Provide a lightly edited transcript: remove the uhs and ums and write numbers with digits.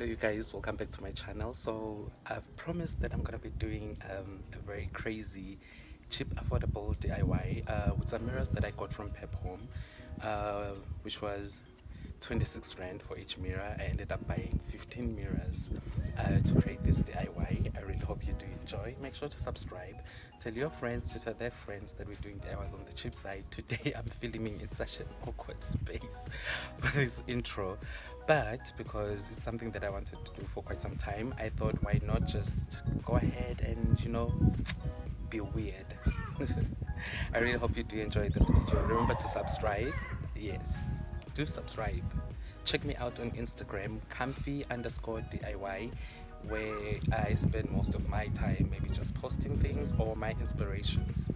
Hello you guys, welcome back to my channel. So I've promised that I'm gonna be doing a very crazy cheap affordable DIY with some mirrors that I got from PEP HOME, which was 26 rand for each mirror. I ended up buying 15 mirrors to create this DIY. I really hope you do enjoy. Make sure to subscribe, tell your friends to tell their friends that we're doing DIYs on the cheap side. Today I'm filming in such an awkward space for this intro, but because it's something that I wanted to do for quite some time, I thought why not just go ahead and be weird. I really hope you do enjoy this video. Remember to subscribe. Yes, do subscribe. Check me out on Instagram, comfy_DIY, where I spend most of my time maybe just posting things or my inspirations.